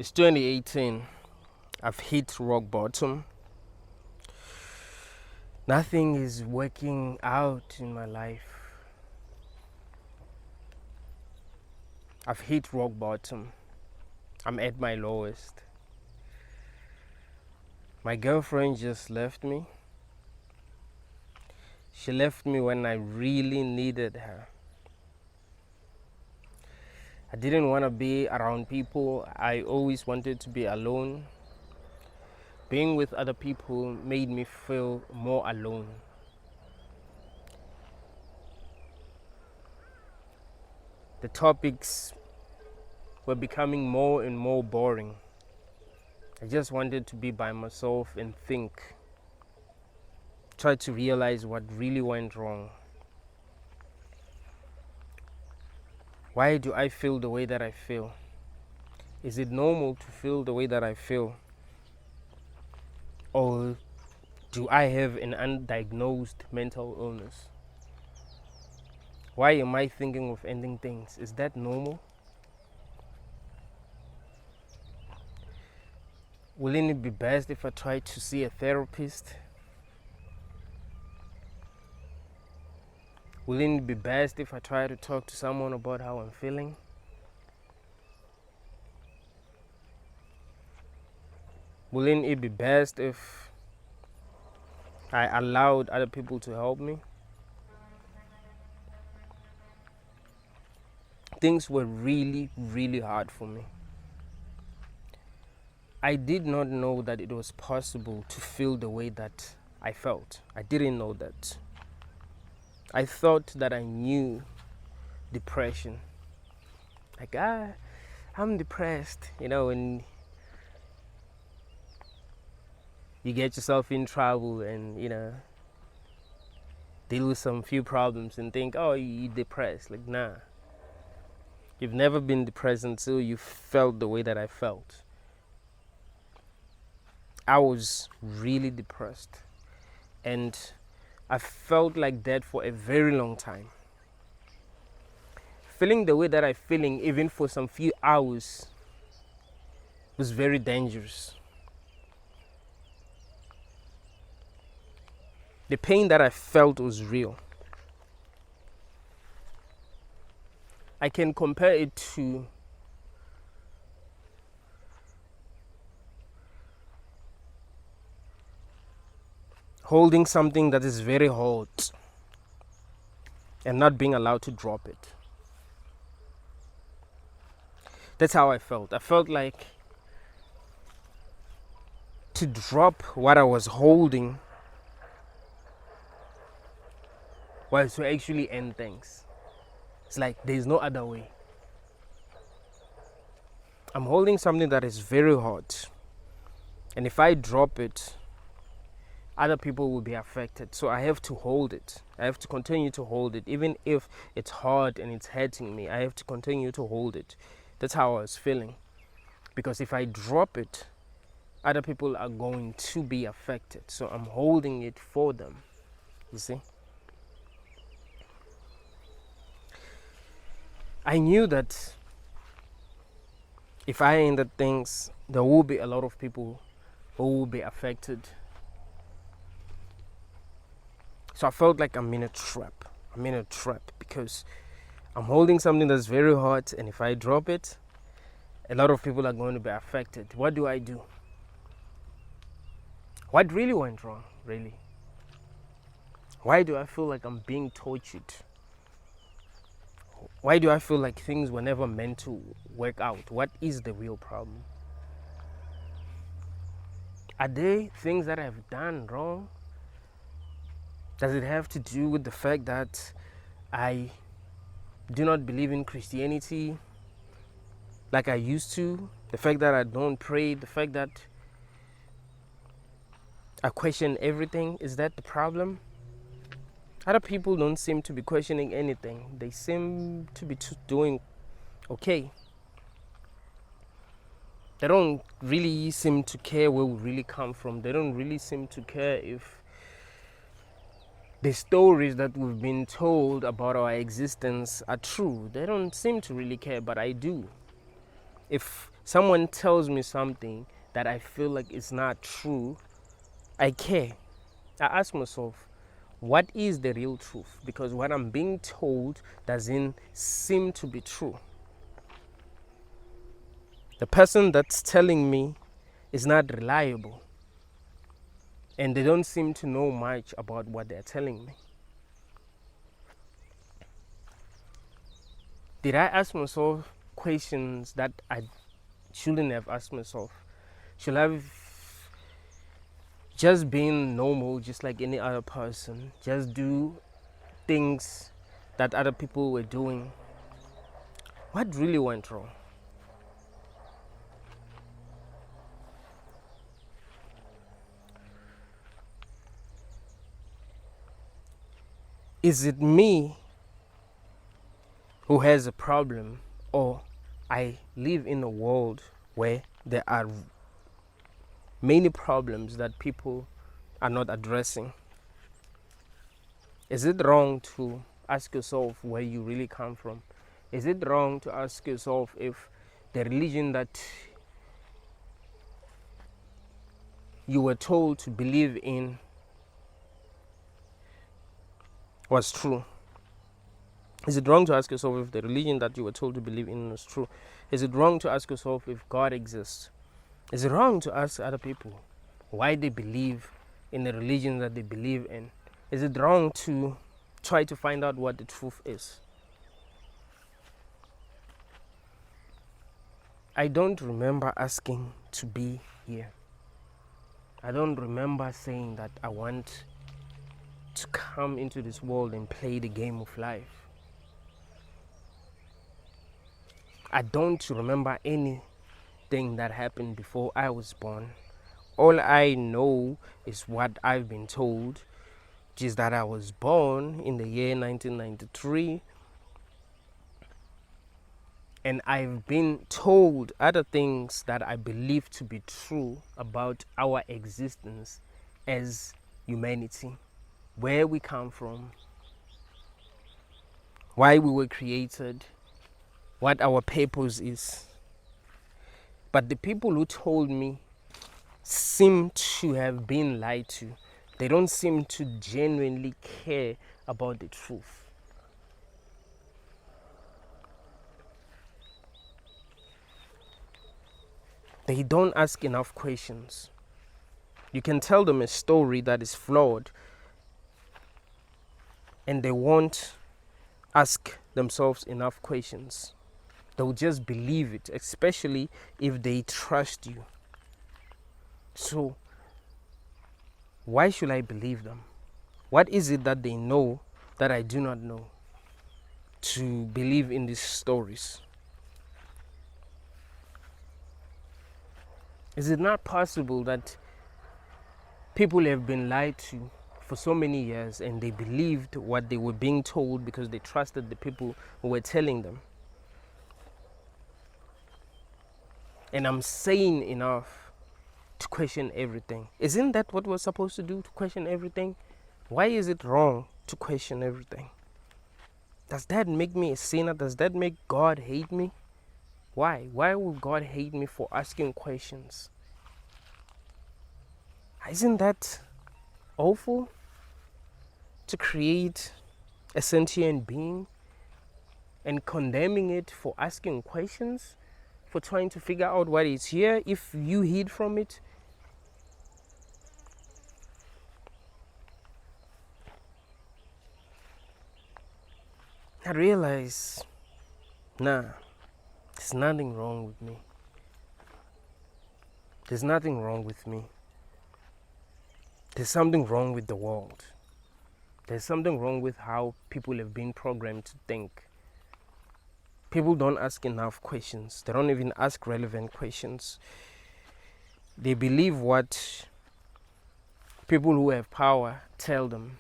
It's 2018. I've hit rock bottom. Nothing is working out in my life. I've hit rock bottom. I'm at my lowest. My girlfriend just left me. She left me when I really needed her. I didn't want to be around people. I always wanted to be alone. Being with other people made me feel more alone. The topics were becoming more and more boring. I just wanted to be by myself and think. Try to realize what really went wrong. Why do I feel the way that I feel? Is it normal to feel the way that I feel? Or do I have an undiagnosed mental illness? Why am I thinking of ending things? Is that normal? Wouldn't it be best if I tried to see a therapist? Wouldn't it be best if I try to talk to someone about how I'm feeling? Wouldn't it be best if I allowed other people to help me? Things were really, really hard for me. I did not know that it was possible to feel the way that I felt. I didn't know that. I thought that I knew depression. Like, I'm depressed, and you get yourself in trouble and, deal with some few problems and think, oh, you're depressed. Like, nah. You've never been depressed until you felt the way that I felt. I was really depressed. And I felt like that for a very long time. Feeling the way that I'm feeling, even for some few hours, was very dangerous. The pain that I felt was real. I can compare it to holding something that is very hot and not being allowed to drop it. That's how I felt. I felt like to drop what I was holding was to actually end things. It's like there's no other way. I'm holding something that is very hot, and if I drop it, other people will be affected. So I have to hold it. I have to continue to hold it. Even if it's hard and it's hurting me, I have to continue to hold it. That's how I was feeling. Because if I drop it, other people are going to be affected. So I'm holding it for them. You see? I knew that if I ended things, there will be a lot of people who will be affected. So I felt like I'm in a trap. I'm in a trap because I'm holding something that's very hot, and if I drop it, a lot of people are going to be affected. What do I do? What really went wrong, really? Why do I feel like I'm being tortured? Why do I feel like things were never meant to work out? What is the real problem? Are there things that I've done wrong? Does it have to do with the fact that I do not believe in Christianity like I used to? The fact that I don't pray? The fact that I question everything? Is that the problem? Other people don't seem to be questioning anything. They seem to be doing okay. They don't really seem to care where we really come from. They don't really seem to care if the stories that we've been told about our existence are true. They don't seem to really care, but I do. If someone tells me something that I feel like it's not true, I care. I ask myself, what is the real truth? Because what I'm being told doesn't seem to be true. The person that's telling me is not reliable, and they don't seem to know much about what they're telling me. Did I ask myself questions that I shouldn't have asked myself? Should I have just been normal, just like any other person, just do things that other people were doing? What really went wrong? Is it me who has a problem, or I live in a world where there are many problems that people are not addressing? Is it wrong to ask yourself where you really come from? Is it wrong to ask yourself if the religion that you were told to believe in was true? Is it wrong to ask yourself if the religion that you were told to believe in was true? Is it wrong to ask yourself if God exists? Is it wrong to ask other people why they believe in the religion that they believe in? Is it wrong to try to find out what the truth is? I don't remember asking to be here. I don't remember saying that I want to come into this world and play the game of life. I don't remember anything that happened before I was born. All I know is what I've been told, which is that I was born in the year 1993, and I've been told other things that I believe to be true about our existence as humanity, where we come from, why we were created, what our purpose is. But the people who told me seem to have been lied to. They don't seem to genuinely care about the truth. They don't ask enough questions. You can tell them a story that is flawed, and they won't ask themselves enough questions. They'll just believe it, especially if they trust you. So, why should I believe them? What is it that they know that I do not know to believe in these stories? Is it not possible that people have been lied to for so many years and they believed what they were being told because they trusted the people who were telling them? And I'm sane enough to question everything. Isn't that what we're supposed to do, to question everything? Why is it wrong to question everything? Does that make me a sinner? Does that make God hate me? Why? Why would God hate me for asking questions? Isn't that awful? To create a sentient being and condemning it for asking questions, for trying to figure out what is here if you hid from it. I realize, nah, there's nothing wrong with me. There's nothing wrong with me. There's something wrong with the world. There's something wrong with how people have been programmed to think. People don't ask enough questions. They don't even ask relevant questions. They believe what people who have power tell them.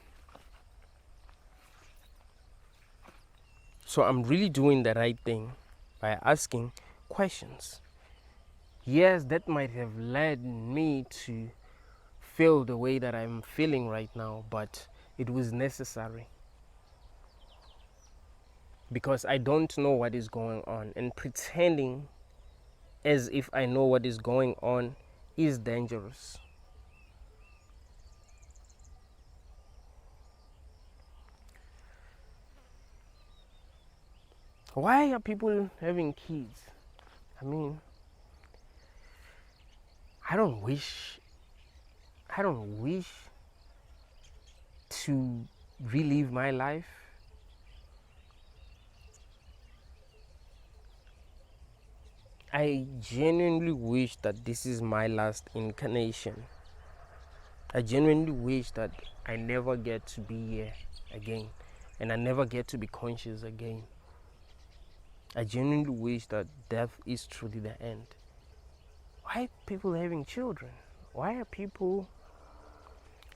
So I'm really doing the right thing by asking questions. Yes, that might have led me to feel the way that I'm feeling right now, but it was necessary. Because I don't know what is going on, and pretending as if I know what is going on is dangerous. Why are people having kids? I mean, I don't wish to relive my life. I genuinely wish that this is my last incarnation. I genuinely wish that I never get to be here again and I never get to be conscious again. I genuinely wish that death is truly the end. Why are people having children? Why are people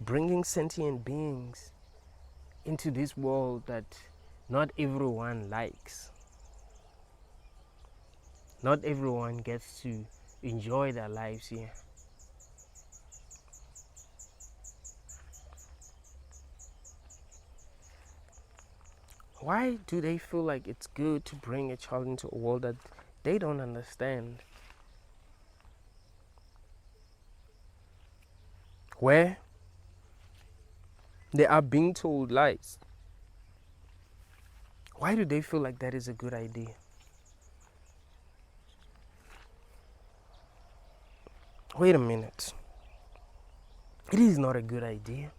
bringing sentient beings into this world that not everyone likes? Not everyone gets to enjoy their lives here. Why do they feel like it's good to bring a child into a world that they don't understand? Where they are being told lies. Why do they feel like that is a good idea? Wait a minute. It is not a good idea.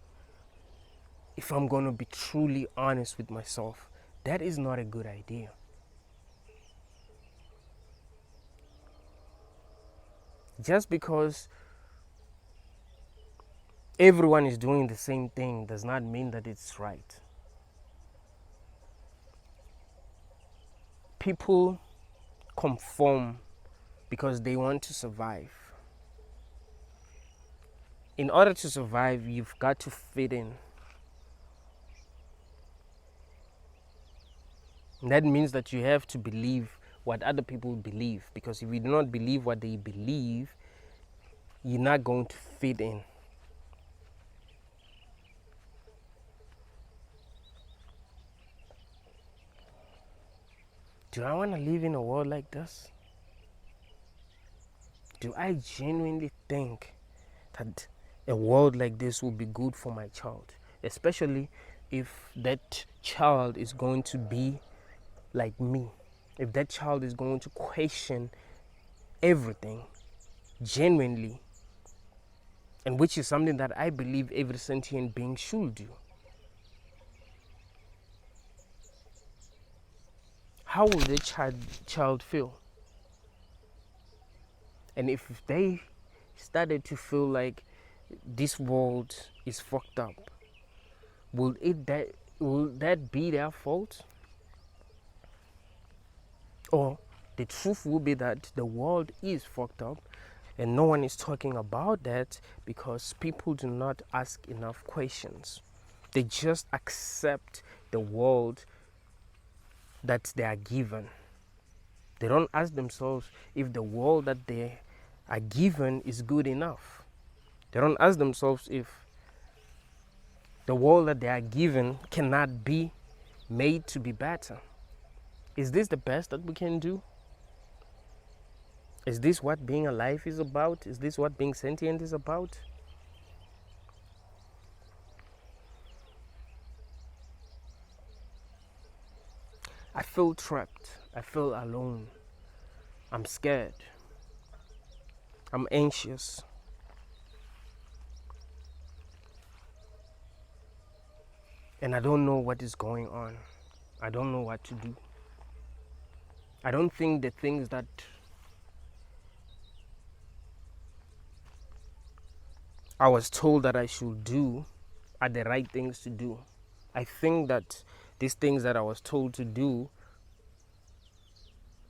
If I'm going to be truly honest with myself, that is not a good idea. Just because everyone is doing the same thing does not mean that it's right. People conform because they want to survive. In order to survive, you've got to fit in. And that means that you have to believe what other people believe, because if you do not believe what they believe, you're not going to fit in. Do I want to live in a world like this? Do I genuinely think that a world like this will be good for my child? Especially if that child is going to be like me. If that child is going to question everything genuinely, and which is something that I believe every sentient being should do. How will the child feel? And if they started to feel like this world is fucked up, will that be their fault? Or the truth will be that the world is fucked up and no one is talking about that because people do not ask enough questions. They just accept the world that they are given. They don't ask themselves if the world that they are given is good enough. They don't ask themselves if the world that they are given cannot be made to be better. Is this the best that we can do? Is this what being alive is about? Is this what being sentient is about? I feel trapped. I feel alone. I'm scared. I'm anxious. And I don't know what is going on. I don't know what to do. I don't think the things that I was told that I should do are the right things to do. I think that these things that I was told to do,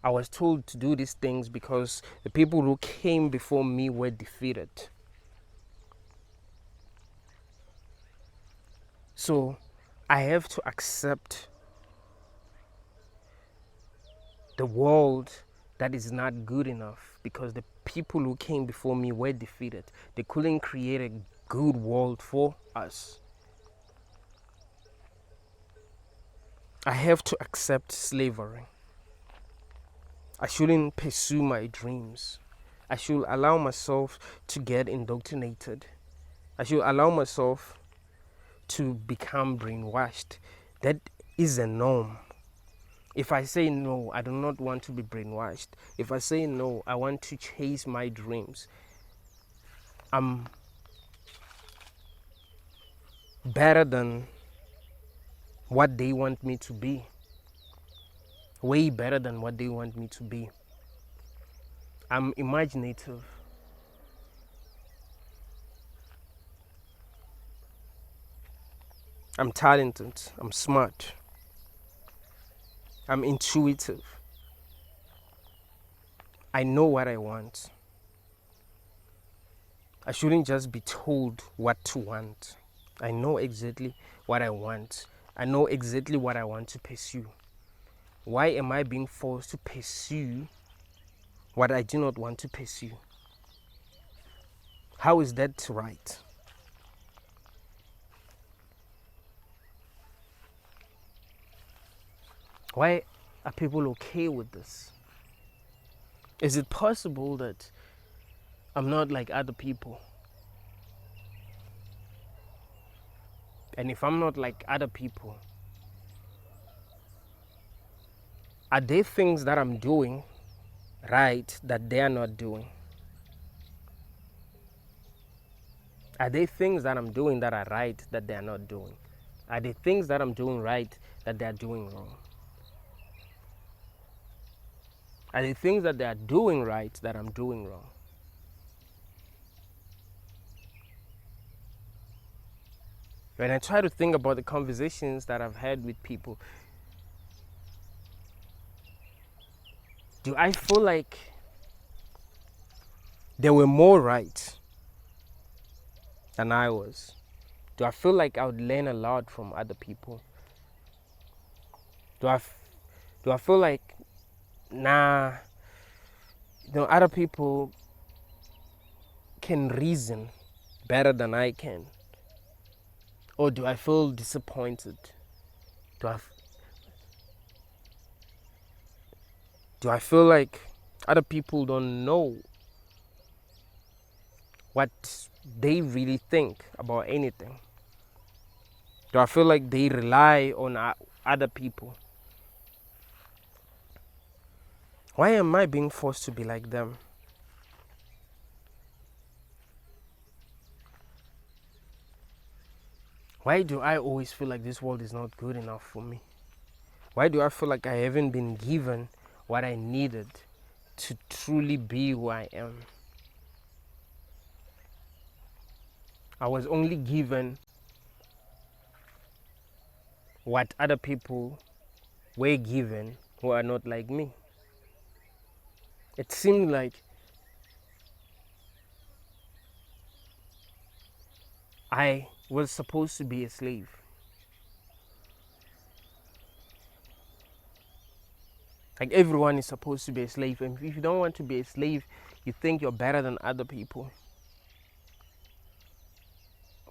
I was told to do these things because the people who came before me were defeated. So I have to accept the world that is not good enough because the people who came before me were defeated. They couldn't create a good world for us. I have to accept slavery. I shouldn't pursue my dreams. I should allow myself to get indoctrinated. I should allow myself to become brainwashed. That is a norm. If I say no, I do not want to be brainwashed. If I say no, I want to chase my dreams. I'm better than what they want me to be. Way better than what they want me to be. I'm imaginative. I'm talented. I'm smart. I'm intuitive. I know what I want. I shouldn't just be told what to want. I know exactly what I want. I know exactly what I want to pursue. Why am I being forced to pursue what I do not want to pursue? How is that right? Why are people okay with this? Is it possible that I'm not like other people? And if I'm not like other people, are there things that I'm doing right that they are not doing? Are there things that I'm doing that are right that they are not doing? Are there things that I'm doing right that they are doing wrong? Are there things that they are doing right that I'm doing wrong? When I try to think about the conversations that I've had with people, do I feel like they were more right than I was? Do I feel like I would learn a lot from other people? Do I feel like, nah, other people can reason better than I can? Or do I feel disappointed? Do I, do I feel like other people don't know what they really think about anything? Do I feel like they rely on other people? Why am I being forced to be like them? Why do I always feel like this world is not good enough for me? Why do I feel like I haven't been given what I needed to truly be who I am? I was only given what other people were given who are not like me. It seemed like I was supposed to be a slave. Like everyone is supposed to be a slave. And if you don't want to be a slave, you think you're better than other people.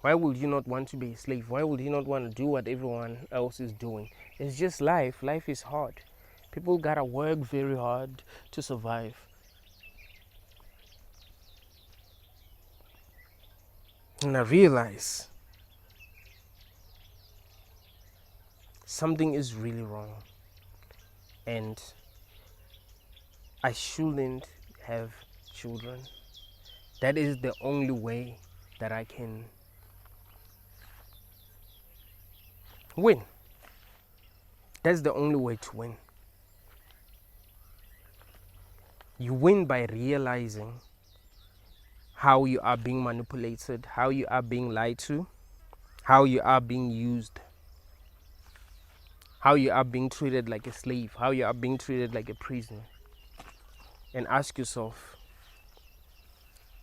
Why would you not want to be a slave? Why would you not want to do what everyone else is doing? It's just life. Life is hard. People gotta work very hard to survive. And I realize something is really wrong. And I shouldn't have children. That is the only way that I can win. That's the only way to win. You win by realizing how you are being manipulated, how you are being lied to, how you are being used, how you are being treated like a slave, how you are being treated like a prisoner. And ask yourself,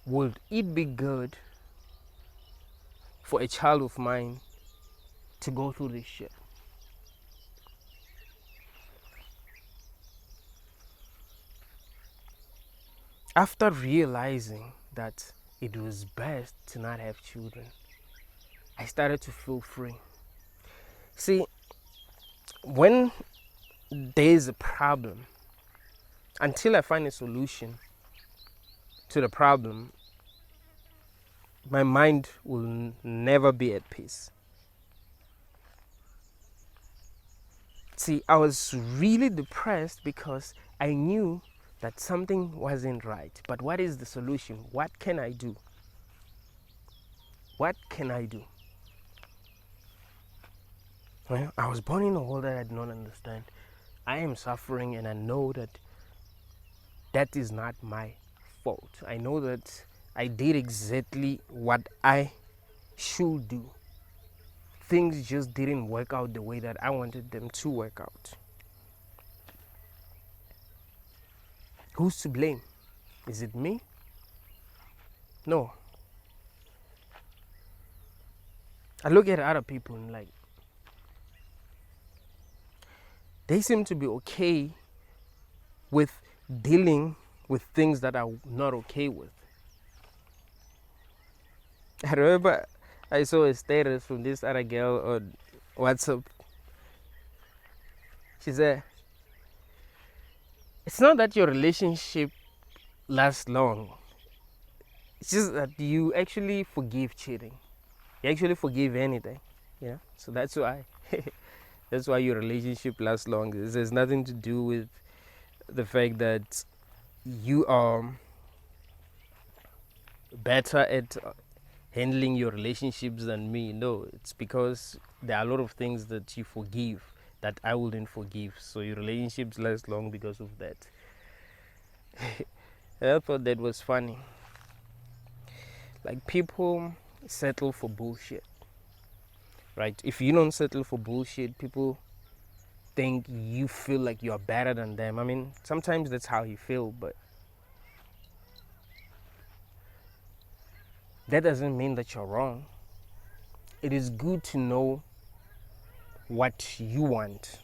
would it be good for a child of mine to go through this shit? After realizing that it was best to not have children, I started to feel free. See, when there's a problem, until I find a solution to the problem, my mind will never be at peace. See, I was really depressed because I knew that something wasn't right. But what is the solution? What can I do? What can I do? Well, I was born in a world that I did not understand. I am suffering, and I know that that is not my fault. I know that I did exactly what I should do. Things just didn't work out the way that I wanted them to work out. Who's to blame? Is it me? No. I look at other people and like, they seem to be okay with dealing with things that I'm not okay with. I remember I saw a status from this other girl on WhatsApp. She said, it's not that your relationship lasts long. It's just that you actually forgive cheating. You actually forgive anything. Yeah. So that's why. That's why your relationship lasts long. It has nothing to do with the fact that you are better at handling your relationships than me. No, it's because there are a lot of things that you forgive that I wouldn't forgive. So your relationships last long because of that. I thought that was funny. Like, people settle for bullshit, right? If you don't settle for bullshit, people think you feel like you're better than them. I mean, sometimes that's how you feel, but that doesn't mean that you're wrong. It is good to know what you want,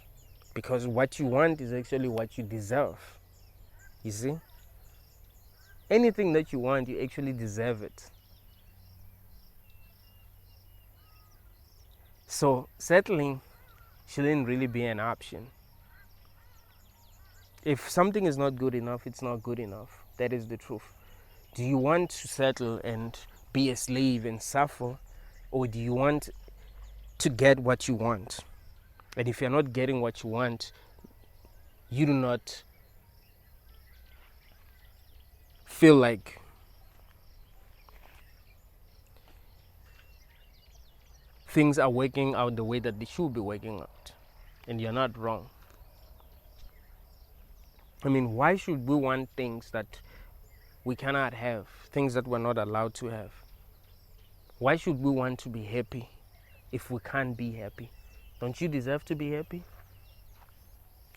because what you want is actually what you deserve. You see? Anything that you want, you actually deserve it. So settling shouldn't really be an option. If something is not good enough, it's not good enough. That is the truth. Do you want to settle and be a slave and suffer, or do you want to get what you want? And if you're not getting what you want, you do not feel like things are working out the way that they should be working out. And you're not wrong. I mean, why should we want things that we cannot have, things that we're not allowed to have? Why should we want to be happy if we can't be happy? Don't you deserve to be happy?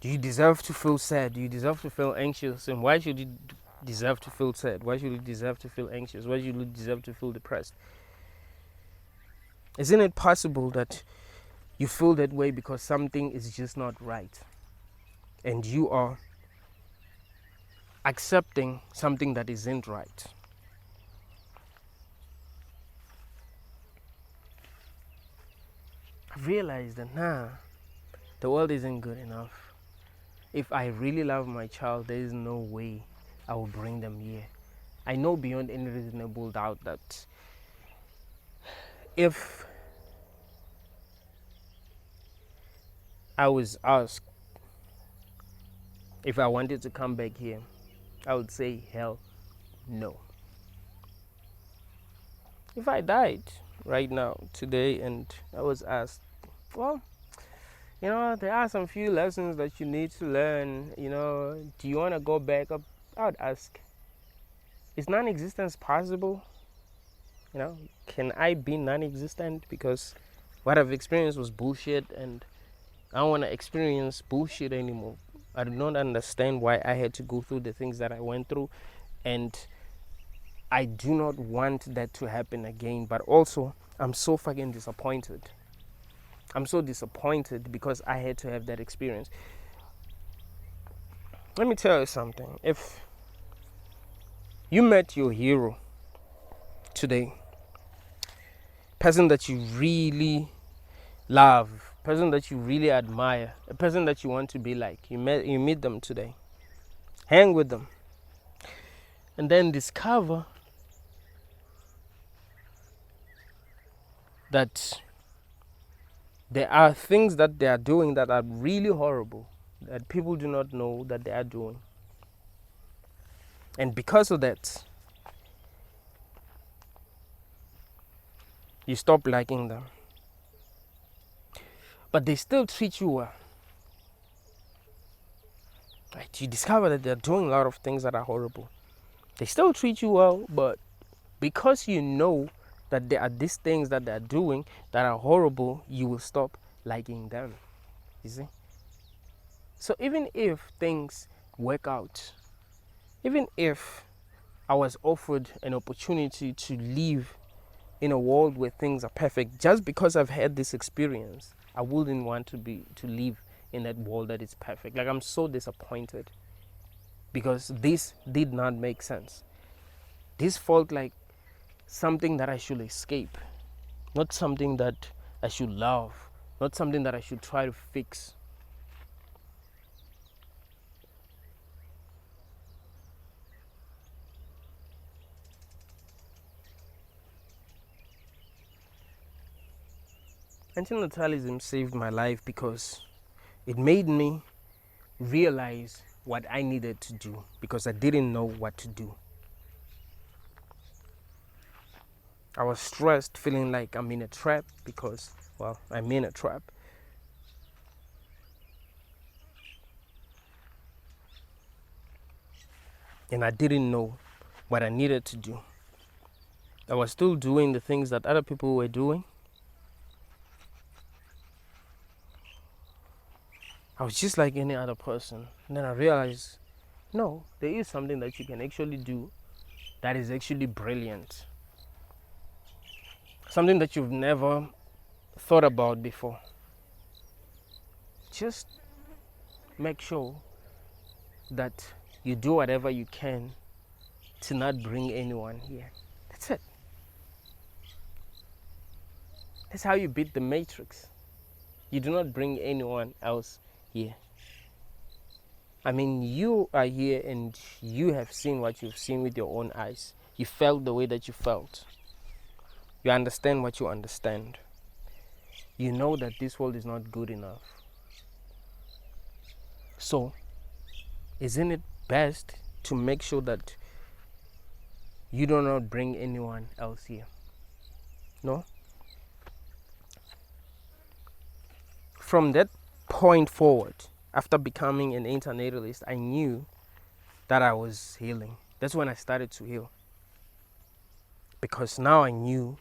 Do you deserve to feel sad? Do you deserve to feel anxious? And why should you deserve to feel sad? Why should you deserve to feel anxious? Why should you deserve to feel depressed? Isn't it possible that you feel that way because something is just not right, and you are accepting something that isn't right? I realized that the world isn't good enough. If I really love my child, there is no way I will bring them here. I know beyond any reasonable doubt that if I was asked if I wanted to come back here, I would say hell no. If I died right now, today, and I was asked, well, there are some few lessons that you need to learn, do you want to go back up? I would ask, is non-existence possible? Can I be non-existent? Because what I've experienced was bullshit, and I don't want to experience bullshit anymore. I do not understand why I had to go through the things that I went through, and I do not want that to happen again. But also, I'm so fucking disappointed. I'm so disappointed because I had to have that experience. Let me tell you something. If you met your hero today, person that you really love, person that you really admire, a person that you want to be like, you meet them today. hang with them, and then discover that there are things that they are doing that are really horrible, that people do not know that they are doing. And because of that, you stop liking them. But they still treat you well. Right? You discover that they're doing a lot of things that are horrible. They still treat you well, but because you know that there are these things that they're doing that are horrible, you will stop liking them. You see? So even if things work out, even if I was offered an opportunity to live in a world where things are perfect, just because I've had this experience, I wouldn't want to live in that world that is perfect. Like, I'm so disappointed because this did not make sense. This felt like something that I should escape, not something that I should love, not something that I should try to fix. Antinatalism saved my life because it made me realize what I needed to do, because I didn't know what to do. I was stressed, feeling like I'm in a trap because, well, I'm in a trap. And I didn't know what I needed to do. I was still doing the things that other people were doing. I was just like any other person. And then I realized, no, there is something that you can actually do that is actually brilliant. Something that you've never thought about before. Just make sure that you do whatever you can to not bring anyone here. That's it. That's how you beat the matrix. You do not bring anyone else here. I mean, you are here and you have seen what you've seen with your own eyes. You felt the way that you felt. You understand what you understand. You know that this world is not good enough. So, isn't it best to make sure that you do not bring anyone else here? No? From that point forward, after becoming an internatalist, I knew that I was healing. That's when I started to heal. Because now I knew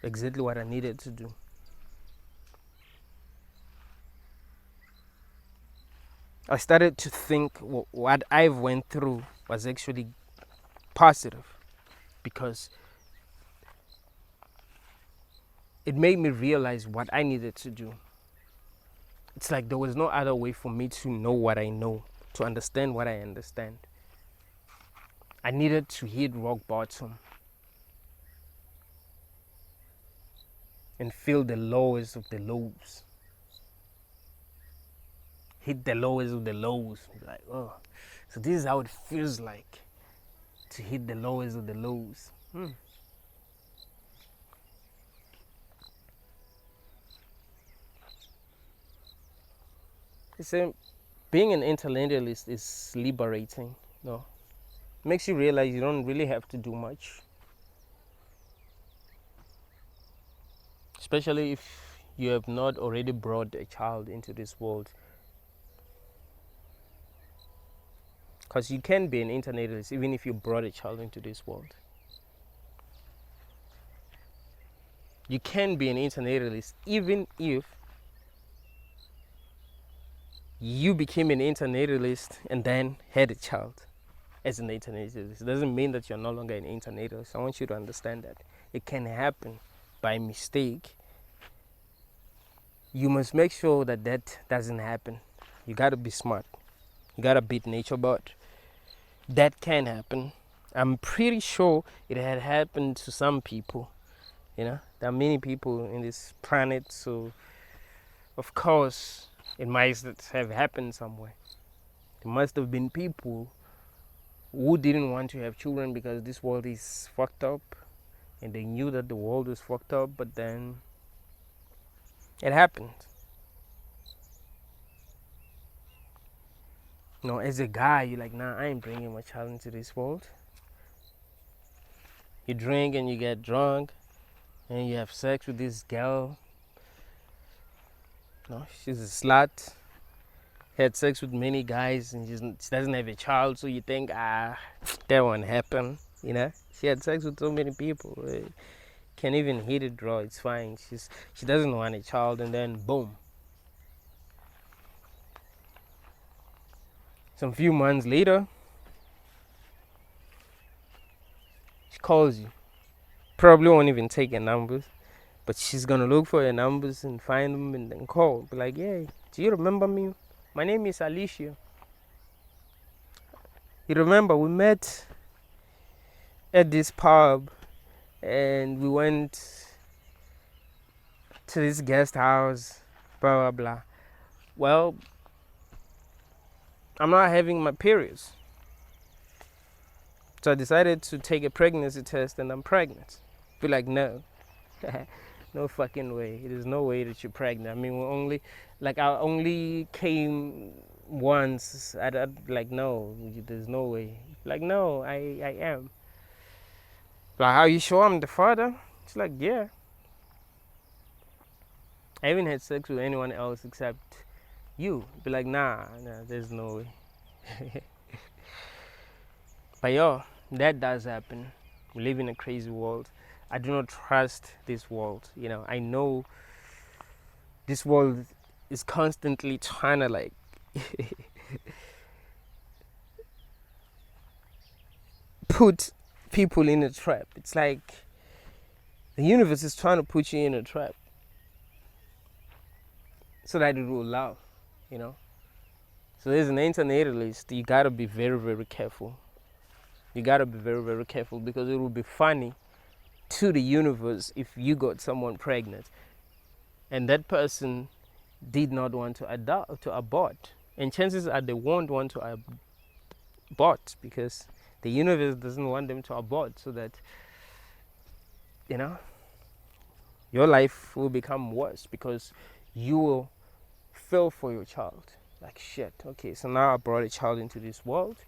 exactly what I needed to do. I started to think what I went through was actually positive, because it made me realize what I needed to do. It's like there was no other way for me to know what I know, to understand what I understand. I needed to hit rock bottom and feel the lowest of the lows. Hit the lowest of the lows. Like, oh, so this is how it feels like to hit the lowest of the lows. So being an internatalist is liberating. No, it makes you realize you don't really have to do much, especially if you have not already brought a child into this world. Because you can be an internatalist even if you brought a child into this world. You can be an internatalist even if you became an internatalist and then had a child as an internatalist. It doesn't mean that you're no longer an internatalist. I want you to understand that. It can happen by mistake. You must make sure that that doesn't happen. You gotta be smart. You gotta beat nature, but that can happen. I'm pretty sure it had happened to some people. You know, there are many people in this planet, so of course it might have happened somewhere. There must have been people who didn't want to have children because this world is fucked up, and they knew that the world was fucked up, but then it happened. As a guy, you're like, nah, I ain't bringing my child into this world. You drink and you get drunk, and you have sex with this girl. She's a slut. Had sex with many guys, and she doesn't have a child, so you think, that won't happen. She had sex with so many people. Can't even hit it, bro. It's fine. She doesn't want a child, and then boom. Some few months later, she calls you. Probably won't even take your numbers, but she's gonna look for your numbers and find them and then call. Be like, yeah, do you remember me? My name is Alicia. You remember we met at this pub and we went to this guest house, blah, blah, blah. Well, I'm not having my periods. So I decided to take a pregnancy test and I'm pregnant. Be like, no. No fucking way. There's no way that you're pregnant. I mean, I only came once. I'd like, no, there's no way. Like, no, I am. Like, are you sure I'm the father? She's like, yeah. I haven't had sex with anyone else except you. Be like, nah, there's no way. But yo, that does happen. We live in a crazy world. I do not trust this world. I know this world is constantly trying to like put people in a trap. It's like the universe is trying to put you in a trap so that it will love, So there's an internationalist. You gotta be very, very careful. You gotta be very, very careful because it will be funny to the universe if you got someone pregnant and that person did not want to abort, and chances are they won't want to abort because the universe doesn't want them to abort, so that your life will become worse because you will feel for your child. Like, shit, okay, so now I brought a child into this world.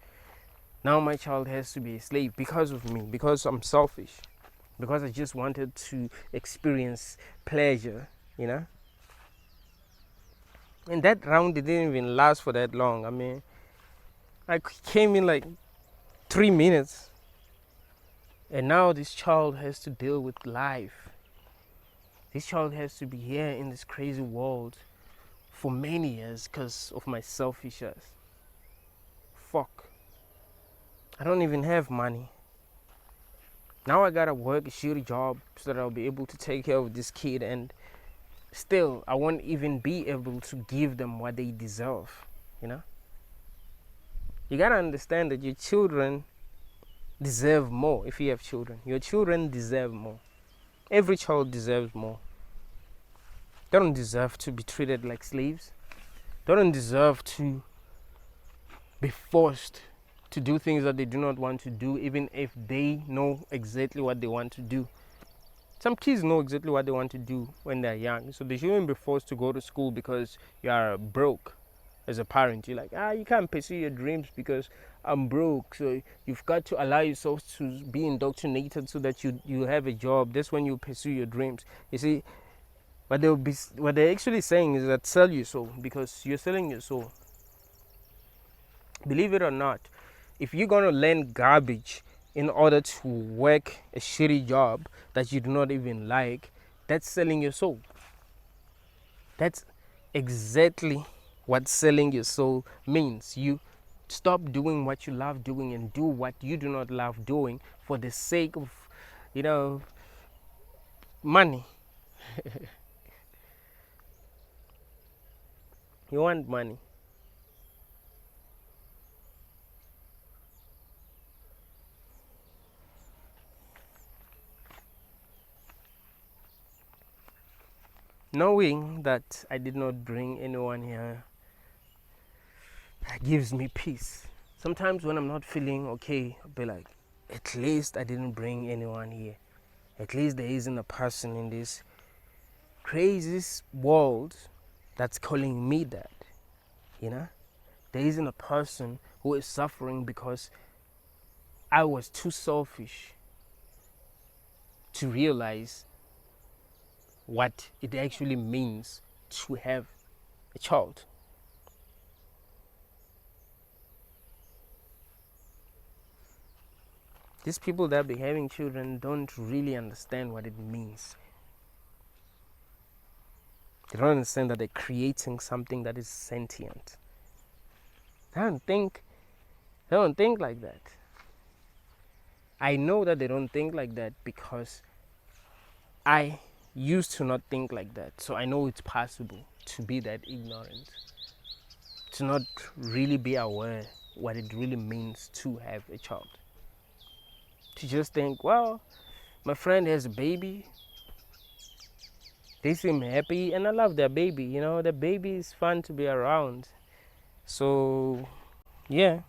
Now my child has to be a slave because of me, because I'm selfish, because I just wanted to experience pleasure, And that round didn't even last for that long. I mean, I came in like 3 minutes. And now this child has to deal with life. This child has to be here in this crazy world for many years because of my selfishness. Fuck. I don't even have money. Now I gotta work a shitty job so that I'll be able to take care of this kid, and still I won't even be able to give them what they deserve. You gotta understand that your children deserve more. If you have children, your children deserve more. Every child deserves more. They don't deserve to be treated like slaves. They don't deserve to be forced to do things that they do not want to do, even if they know exactly what they want to do. Some kids know exactly what they want to do when they're young, so they shouldn't be forced to go to school because you are broke. As a parent, you're like, you can't pursue your dreams because I'm broke. So you've got to allow yourself to be indoctrinated so that you have a job. That's when you pursue your dreams. You see, what they're actually saying is that sell your soul, because you're selling your soul. Believe it or not, if you're gonna learn garbage in order to work a shitty job that you do not even like, that's selling your soul. That's exactly what selling your soul means. You stop doing what you love doing and do what you do not love doing for the sake of, money. You want money. Knowing that I did not bring anyone here gives me peace. Sometimes when I'm not feeling okay, I'll be like, at least I didn't bring anyone here. At least there isn't a person in this crazy world that's calling me that, you know? There isn't a person who is suffering because I was too selfish to realize what it actually means to have a child. These people that be having children don't really understand what it means. They don't understand that they're creating something that is sentient. They don't think like that. I know that they don't think like that because I used to not think like that. So I know it's possible to be that ignorant, to not really be aware what it really means to have a child. To just think, well, my friend has a baby, they seem happy, and I love their baby. You know, the baby is fun to be around. So, yeah,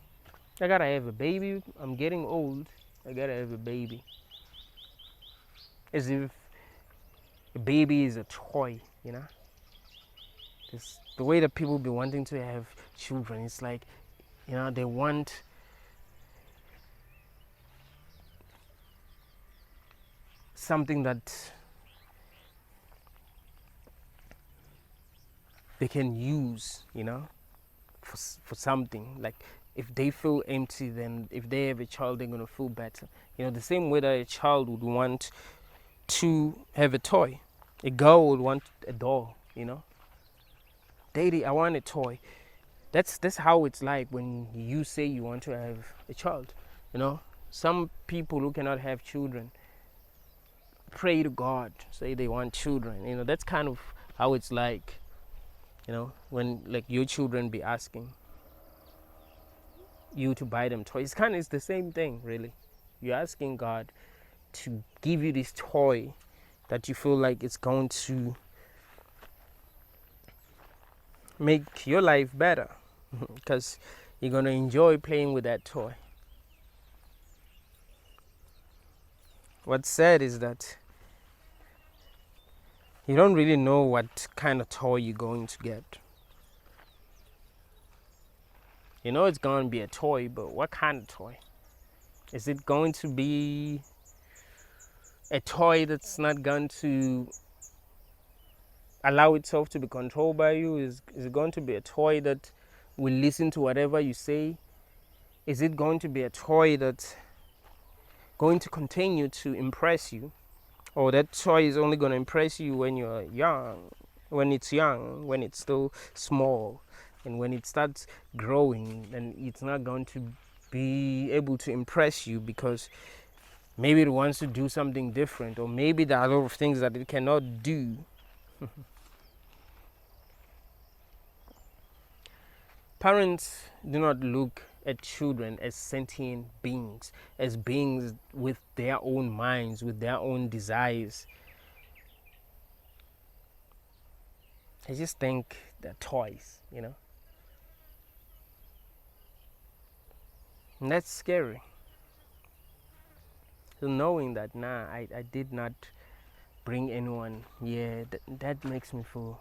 I gotta have a baby. I'm getting old. I gotta have a baby. As if a baby is a toy, you know? It's the way that people be wanting to have children. It's like, you know, they want something that they can use, you know, for something. Like if they feel empty, then if they have a child, they're gonna feel better. You know, the same way that a child would want to have a toy, a girl would want a doll. You know, Daddy, I want a toy. That's how it's like when you say you want to have a child. You know, some people who cannot have children pray to God, say they want children. You know, that's kind of how it's like. You know, when like your children be asking you to buy them toys, it's the same thing, really. You're asking God to give you this toy that you feel like it's going to make your life better because you're going to enjoy playing with that toy. What's sad is that you don't really know what kind of toy you're going to get. You know it's going to be a toy, but what kind of toy? Is it going to be a toy that's not going to allow itself to be controlled by you? Is it going to be a toy that will listen to whatever you say? Is it going to be a toy that's going to continue to impress you? Or that toy is only going to impress you when you're young, when it's still small, and when it starts growing, then it's not going to be able to impress you because maybe it wants to do something different, or maybe there are a lot of things that it cannot do. Parents do not look at children as sentient beings, as beings with their own minds, with their own desires. They just think they're toys, you know? And that's scary. So knowing that, I did not bring anyone here, that makes me feel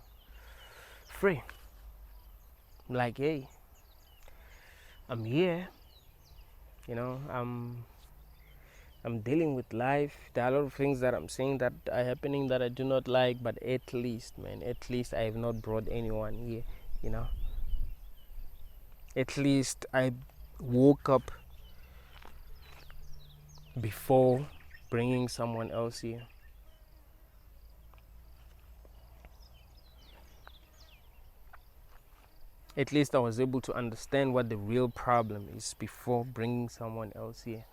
free. Like, hey, I'm here, you know, I'm dealing with life. There are a lot of things that I'm seeing that are happening that I do not like, but at least, man, at least I have not brought anyone here, you know. At least I woke up before bringing someone else here. At least I was able to understand what the real problem is before bringing someone else here.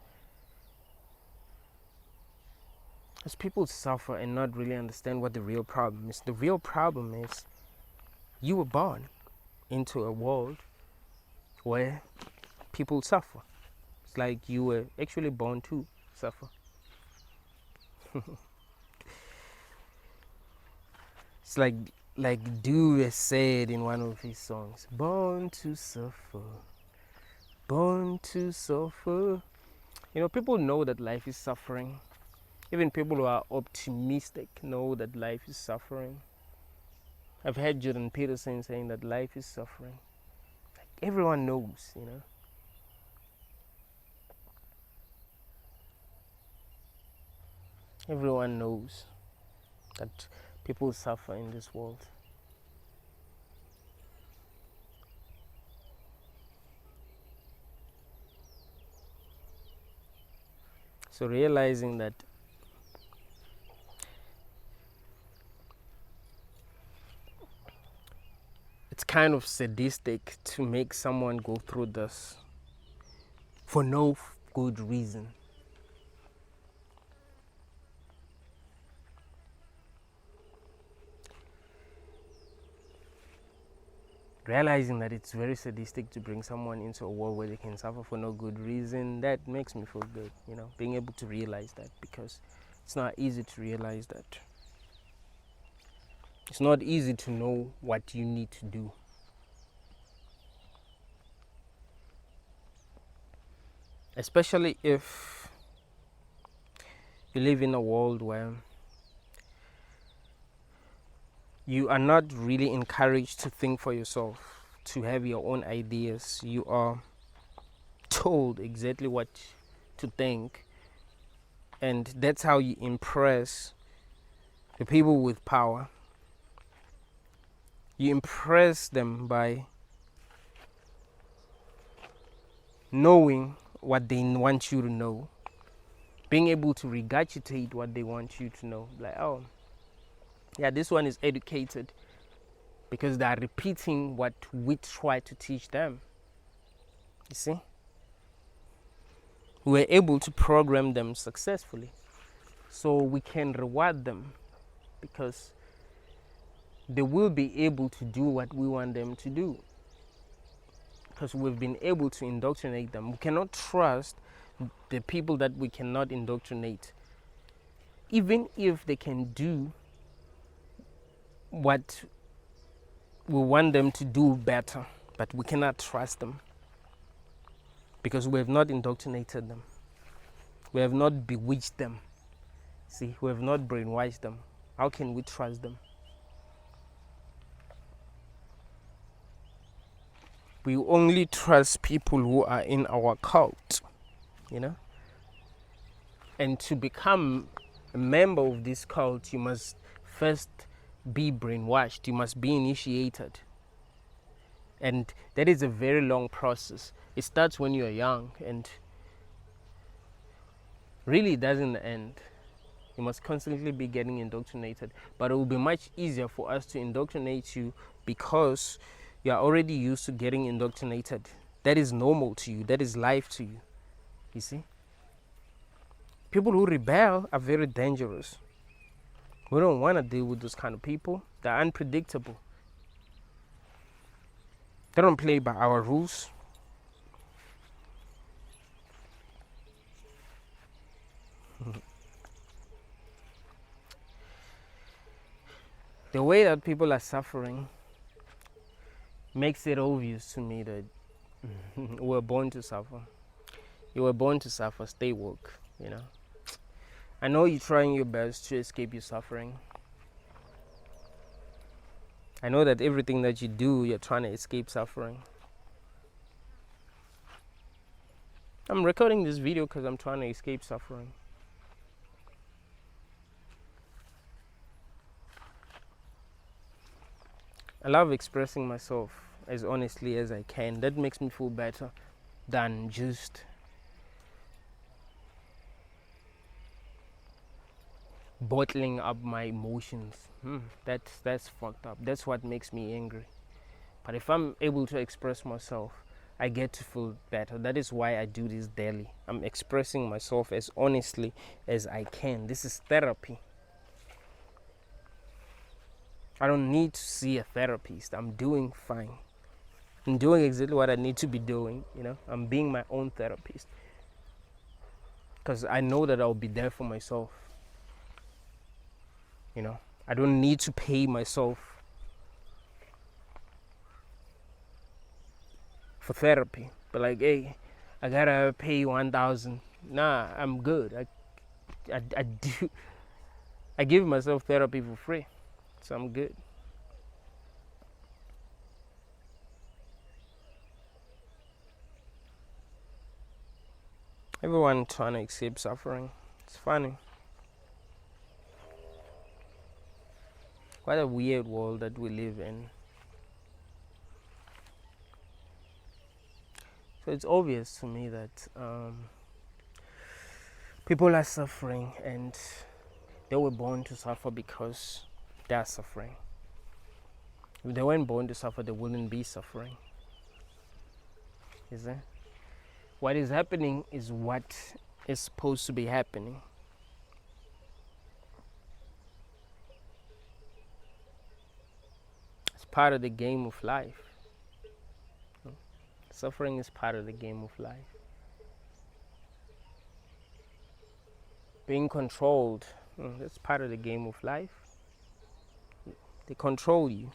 As people suffer and not really understand what the real problem is. The real problem is you were born into a world where people suffer. It's like you were actually born to suffer. It's like Dewey said in one of his songs, born to suffer. Born to suffer. You know, people know that life is suffering. Even people who are optimistic know that life is suffering. I've heard Jordan Peterson saying that life is suffering. Like everyone knows, you know. Everyone knows that people suffer in this world. So realizing that it's kind of sadistic to make someone go through this for no good reason. Realizing that it's very sadistic to bring someone into a world where they can suffer for no good reason, that makes me feel good, you know, being able to realize that, because it's not easy to realize that. It's not easy to know what you need to do. Especially if you live in a world where you are not really encouraged to think for yourself, to have your own ideas. You are told exactly what to think, and that's how you impress the people with power. You impress them by knowing what they want you to know, being able to regurgitate what they want you to know. Like, oh, yeah, this one is educated because they are repeating what we try to teach them. You see? We're able to program them successfully, so we can reward them because they will be able to do what we want them to do, because we've been able to indoctrinate them. We cannot trust the people that we cannot indoctrinate, even if they can do what we want them to do better, but we cannot trust them because we have not indoctrinated them. We have not bewitched them. See, we have not brainwashed them. How can we trust them? We only trust people who are in our cult, you know? And to become a member of this cult, you must first be brainwashed. You must be initiated. And that is a very long process. It starts when you're young and really doesn't end. You must constantly be getting indoctrinated. But it will be much easier for us to indoctrinate you because you are already used to getting indoctrinated. That is normal to you. That is life to you. You see? People who rebel are very dangerous. We don't want to deal with those kind of people. They're unpredictable. They don't play by our rules. The way that people are suffering makes it obvious to me that we're born to suffer. You were born to suffer. Stay woke, you know. I know you're trying your best to escape your suffering. I know that everything that you do, you're trying to escape suffering. I'm recording this video because I'm trying to escape suffering. I love expressing myself as honestly as I can. That makes me feel better than just bottling up my emotions. That's fucked up. That's what makes me angry. But if I'm able to express myself, I get to feel better. That is why I do this daily. I'm expressing myself as honestly as I can. This is therapy. I don't need to see a therapist. I'm doing fine. I'm doing exactly what I need to be doing, you know. I'm being my own therapist. Because I know that I'll be there for myself. You know, I don't need to pay myself for therapy, But like, hey, I gotta pay 1,000. Nah, I'm good. I do. I give myself therapy for free, so I'm good. Everyone trying to escape suffering. It's funny. What a weird world that we live in. So it's obvious to me that people are suffering, and they were born to suffer because they are suffering. If they weren't born to suffer, they wouldn't be suffering. Is it? What is happening is what is supposed to be happening. It's part of the game of life. Suffering is part of the game of life. Being controlled, that's part of the game of life. They control you.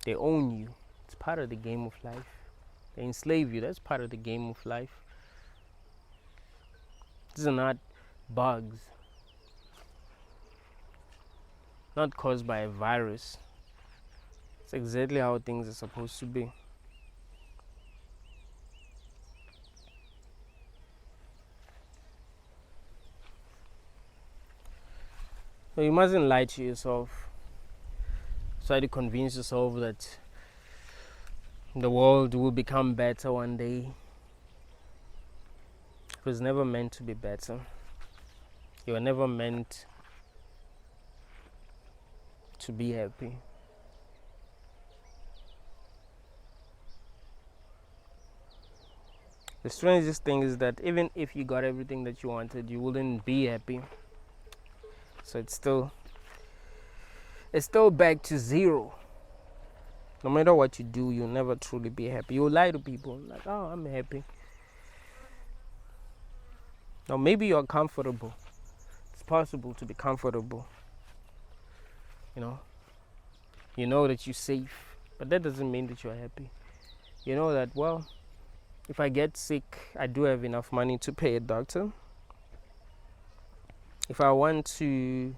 They own you. It's part of the game of life. They enslave you. That's part of the game of life. These are not bugs. Not caused by a virus. It's exactly how things are supposed to be. So you mustn't lie to yourself. Try to convince yourself that the world will become better one day. It was never meant to be better. You were never meant to be happy. The strangest thing is that even if you got everything that you wanted, you wouldn't be happy. So it's still back to zero. No matter what you do, you'll never truly be happy. You'll lie to people like, oh, I'm happy. Now maybe you're comfortable. It's possible to be comfortable. You know that you're safe, but that doesn't mean that you're happy. You know that, well, if I get sick, I do have enough money to pay a doctor. If I want to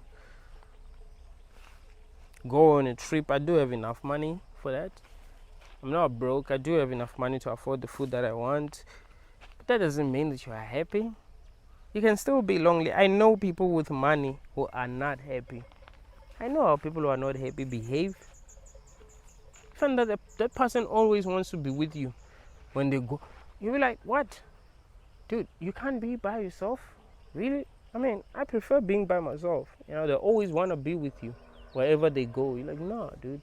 go on a trip, I do have enough money for that. I'm not broke. I do have enough money to afford the food that I want. But that doesn't mean that you are happy. You can still be lonely. I know people with money who are not happy. I know how people who are not happy behave. I find that that person always wants to be with you. When they go, you'll be like, what? Dude, you can't be by yourself? Really? I mean, I prefer being by myself. They always want to be with you wherever they go. You're like, no, dude.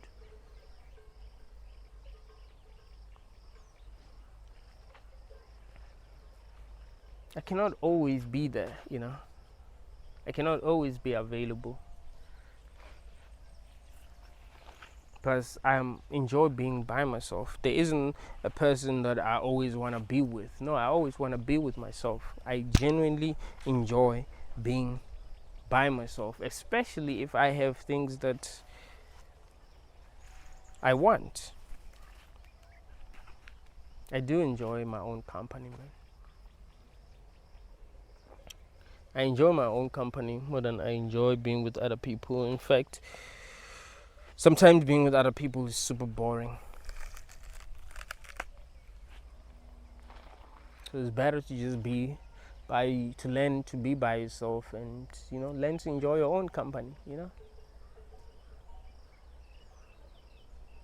I cannot always be there, I cannot always be available. Because I enjoy being by myself. There isn't a person that I always want to be with. No, I always want to be with myself. I genuinely enjoy being by myself, especially if I have things that I want. I do enjoy my own company, man. I enjoy my own company more than I enjoy being with other people. In fact, sometimes being with other people is super boring. So it's better to just to learn to be by yourself and, learn to enjoy your own company,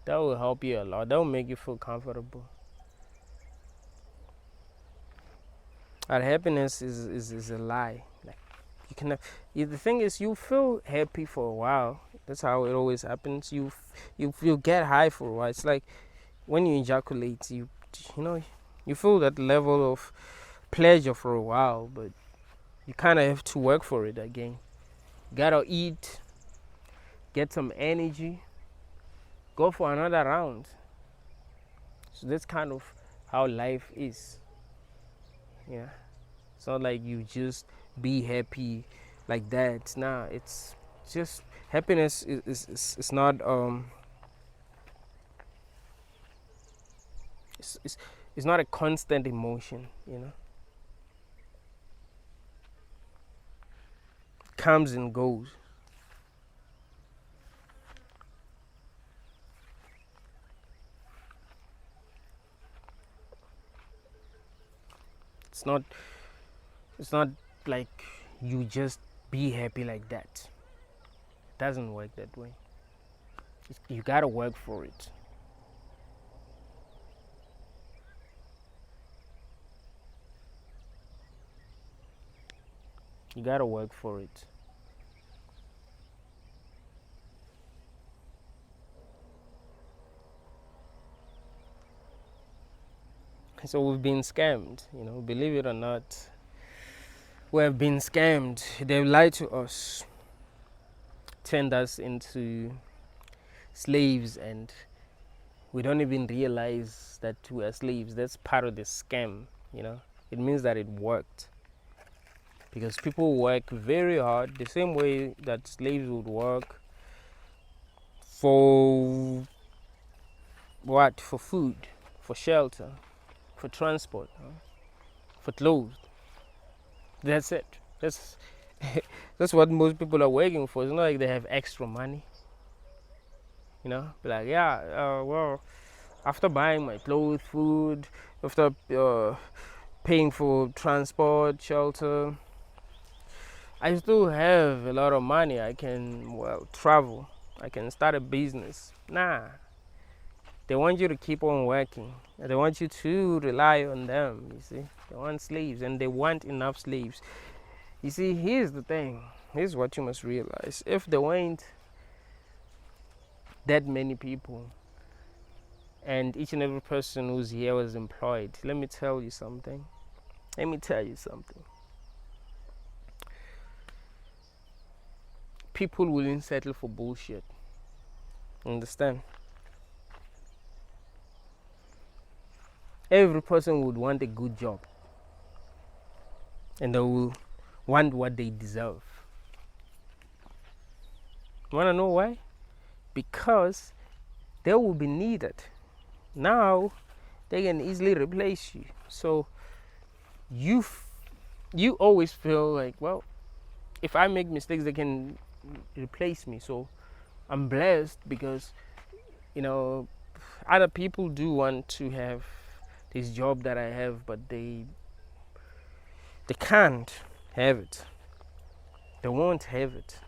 That will help you a lot. That will make you feel comfortable. Our happiness is a lie. Like, you can. The thing is, you feel happy for a while. That's how it always happens. You get high for a while. It's like when you ejaculate, you feel that level of pleasure for a while, but you kind of have to work for it again. You gotta eat, get some energy, go for another round. So that's kind of how life is. Yeah, it's not like you just be happy like that. Nah, it's just happiness is not It's not a constant emotion, you know. It comes and goes. It's not like you just be happy like that. It doesn't work that way. You gotta work for it. You gotta work for it. So we've been scammed, you know, believe it or not. We have been scammed. They've lied to us, turned us into slaves, and we don't even realize that we are slaves. That's part of the scam, you know. It means that it worked. Because people work very hard, the same way that slaves would work for what? For food, for shelter, for transport, for clothes. That's it. That's that's what most people are working for. It's not like they have extra money. You know, be like, yeah, well, after buying my clothes, food, after paying for transport, shelter, I still have a lot of money. I can, well, travel. I can start a business. Nah. They want you to keep on working. They want you to rely on them, you see. They want slaves, and they want enough slaves. You see, here's the thing. Here's what you must realize. If there weren't that many people, and each and every person who's here was employed, let me tell you something. Let me tell you something. People wouldn't settle for bullshit. Understand? Every person would want a good job, and they will want what they deserve. Want to know why? Because they will be needed. Now they can easily replace you. So you always feel like, well, if I make mistakes, they can replace me. So I'm blessed because, you know, other people do want to have this job that I have, but they can't have it. They won't have it.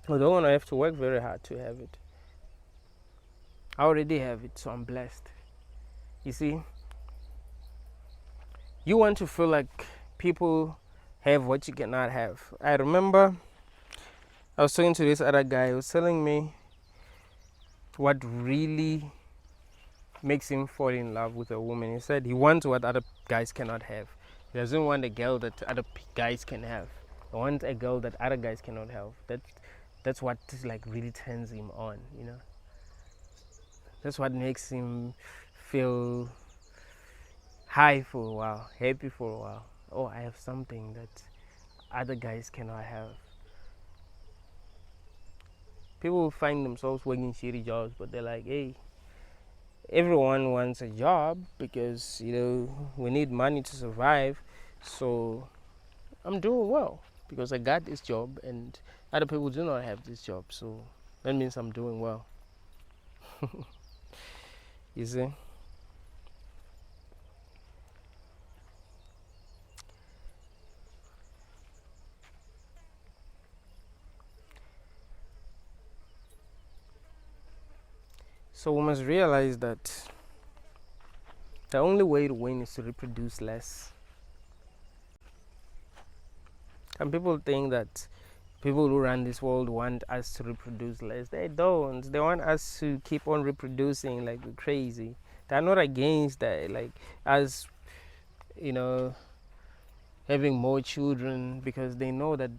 Or they won't have to work very hard to have it. I already have it, so I'm blessed. You see, you want to feel like people have what you cannot have. I remember I was talking to this other guy who was telling me what really makes him fall in love with a woman. He said he wants what other guys cannot have. He doesn't want a girl that other guys can have. He wants a girl that other guys cannot have. That's what like really turns him on, you know. That's what makes him feel high for a while, happy for a while. Oh, I have something that other guys cannot have. People find themselves working shitty jobs, but they're like, hey, everyone wants a job because, you know, we need money to survive. So I'm doing well because I got this job and other people do not have this job. So that means I'm doing well. You see? So we must realize that the only way to win is to reproduce less. And people think that people who run this world want us to reproduce less. They don't. They want us to keep on reproducing like we're crazy. They're not against that, like us, you know, having more children, because they know that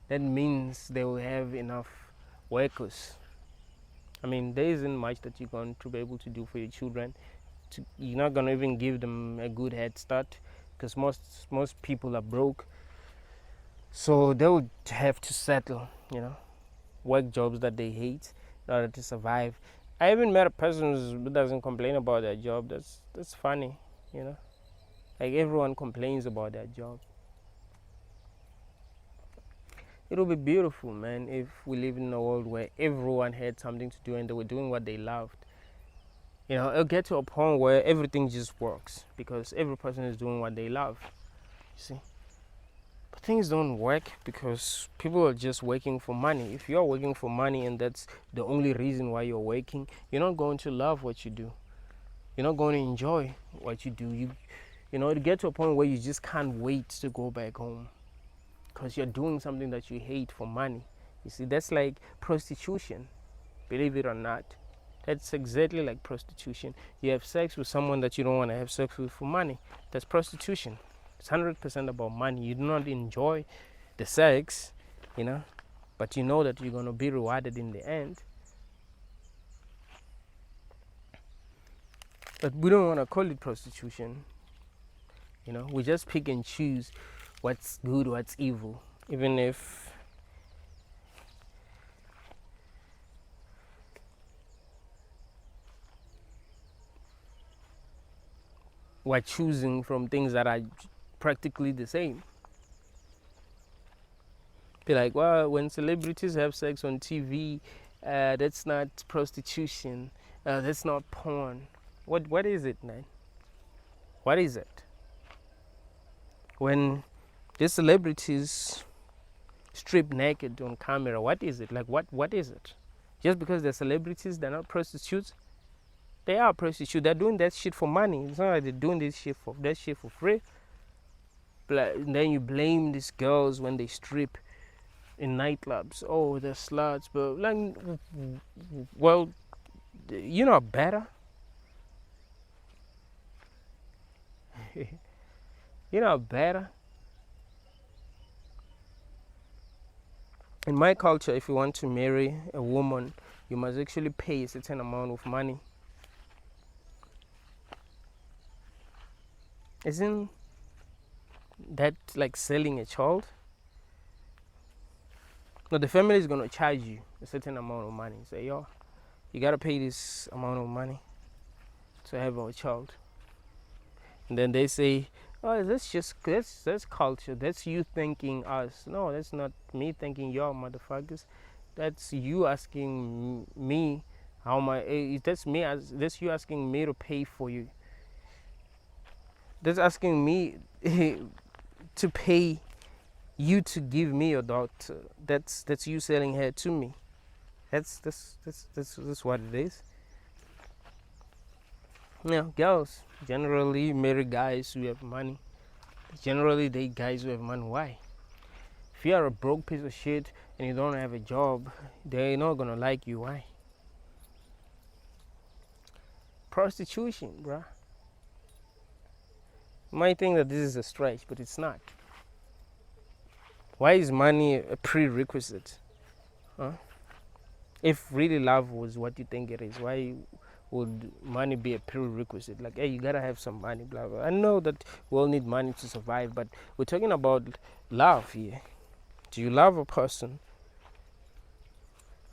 that means they will have enough workers. I mean, there isn't much that you're going to be able to do for your children. You're not going to even give them a good head start because most people are broke. So they would have to settle, you know, work jobs that they hate in order to survive. I haven't met a person who doesn't complain about their job. That's funny, you know. Like everyone complains about their job. It'll be beautiful, man, if we live in a world where everyone had something to do and they were doing what they loved. You know, it'll get to a point where everything just works because every person is doing what they love. You see? But things don't work because people are just working for money. If you're working for money and that's the only reason why you're working, you're not going to love what you do. You're not going to enjoy what you do. You know, it get to a point where you just can't wait to go back home because you're doing something that you hate for money. You see, that's like prostitution, believe it or not. That's exactly like prostitution. You have sex with someone that you don't want to have sex with for money. That's prostitution. It's 100% about money. You do not enjoy the sex, you know, but you know that you're going to be rewarded in the end. But we don't want to call it prostitution. You know, we just pick and choose what's good, what's evil, even if we're choosing from things that are practically the same. Be like, well, when celebrities have sex on TV, that's not prostitution. That's not porn. What is it, man? What is it? When these celebrities strip naked on camera, what is it? Like, what is it? Just because they're celebrities, they're not prostitutes. They are prostitutes. They're doing that shit for money. It's not like they're doing that shit for free. But then you blame these girls when they strip in nightclubs. Oh, they're sluts. But like, well, you're not better. You're not better. In my culture, if you want to marry a woman, you must actually pay a certain amount of money. Isn't that like selling a child? No, the family is gonna charge you a certain amount of money. Say, yo, you gotta pay this amount of money to have a child. And then they say, oh, that's culture. That's you thanking us. No, that's not me thanking y'all, motherfuckers. That's you asking me how my. That's you asking me to pay for you. That's asking me to pay you to give me your daughter. That's you selling her to me. That's what it is. Yeah, girls generally marry guys who have money. Generally date guys who have money. Why? If you are a broke piece of shit and you don't have a job, they're not gonna like you. Why? Prostitution, bruh. You might think that this is a stretch, but it's not. Why is money a prerequisite? Huh? If really love was what you think it is, why would money be a prerequisite? Like, hey, you gotta have some money, blah blah. I know that we all need money to survive, but we're talking about love here. Do you love a person?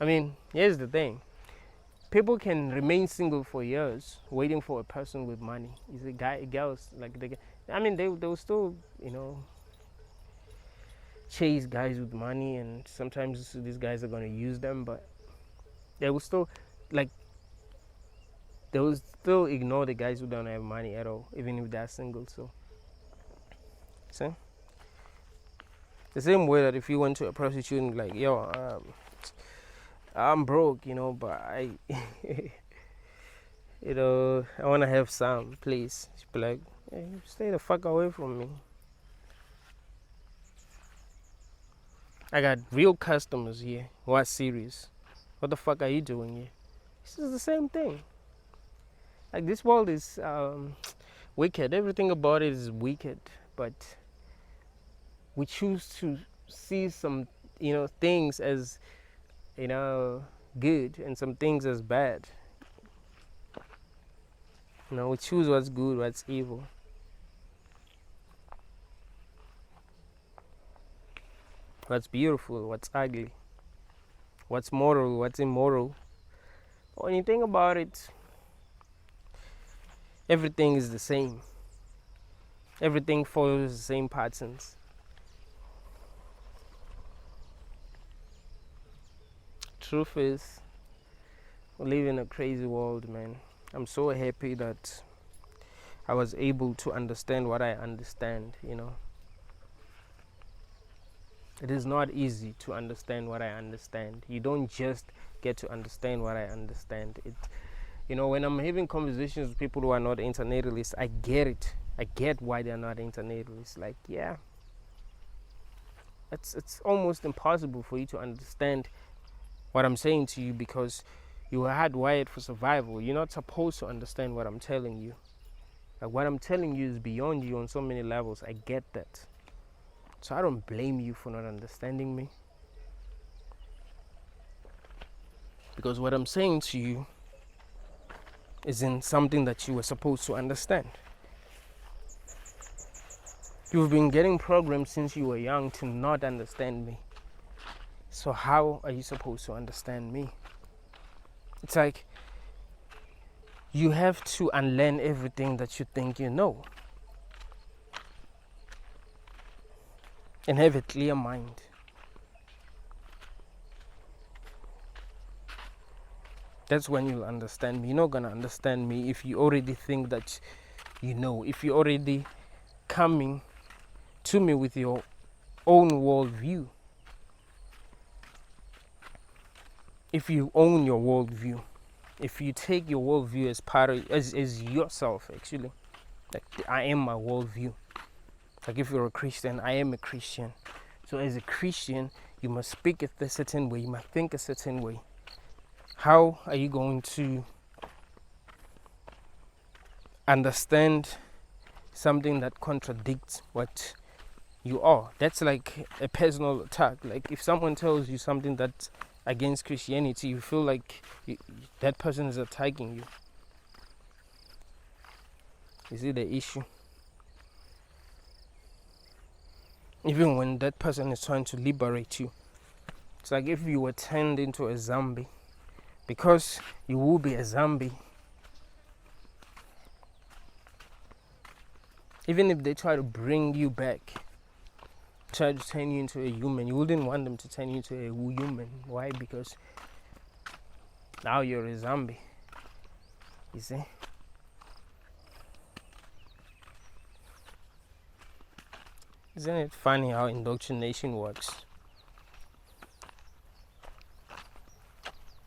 I mean, here's the thing. People can remain single for years waiting for a person with money. You see, girls, like they will still, you know, chase guys with money, and sometimes these guys are gonna use them, but they will still, like, they will still ignore the guys who don't have money at all, even if they're single. So, see, the same way that if you went to a prostitute and like, yo, I'm broke, you know, but I, you know, I wanna have some, please. She'd be like, hey, stay the fuck away from me. I got real customers here who are serious. What the fuck are you doing here? This is the same thing. Like, this world is wicked. Everything about it is wicked. But we choose to see some, you know, things as, you know, good and some things as bad. You know, we choose what's good, what's evil. What's beautiful, what's ugly, what's moral, what's immoral. When you think about it, everything is the same. Everything follows the same patterns. Truth is, we live in a crazy world, man. I'm so happy that I was able to understand what I understand, you know. It is not easy to understand what I understand. You don't just get to understand what I understand. You know, when I'm having conversations with people who are not internationalists, I get it. I get why they're not internationalists. Like, yeah, it's almost impossible for you to understand what I'm saying to you because you were hardwired for survival. You're not supposed to understand what I'm telling you. Like, what I'm telling you is beyond you on so many levels. I get that. So I don't blame you for not understanding me. Because what I'm saying to you isn't something that you were supposed to understand. You've been getting programmed since you were young to not understand me. So how are you supposed to understand me? It's like you have to unlearn everything that you think you know and have a clear mind. That's when you'll understand me. You're not gonna understand me if you already think that you know, if you're already coming to me with your own worldview. If you own your worldview, if you take your worldview as part of as yourself, actually, like I am my worldview. Like if you're a Christian, I am a Christian. So as a Christian, you must speak a certain way, you must think a certain way. How are you going to understand something that contradicts what you are? That's like a personal attack. Like if someone tells you something that's against Christianity, you feel like that person is attacking you. You see the issue? Even when that person is trying to liberate you, it's like if you were turned into a zombie, because you will be a zombie. Even if they try to bring you back, try to turn you into a human, you wouldn't want them to turn you into a human. Why? Because now you're a zombie. You see? Isn't it funny how indoctrination works?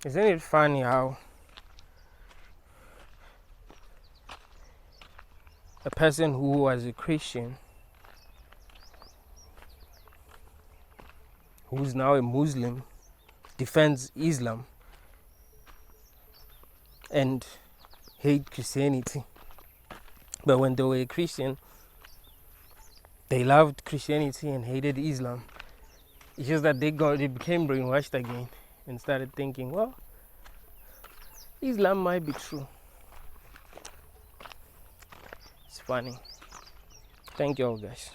Isn't it funny how a person who was a Christian, who's now a Muslim, defends Islam and hate Christianity, but when they were a Christian, they loved Christianity and hated Islam. It's just that they became brainwashed again and started thinking, well, Islam might be true. It's funny. Thank you all, guys.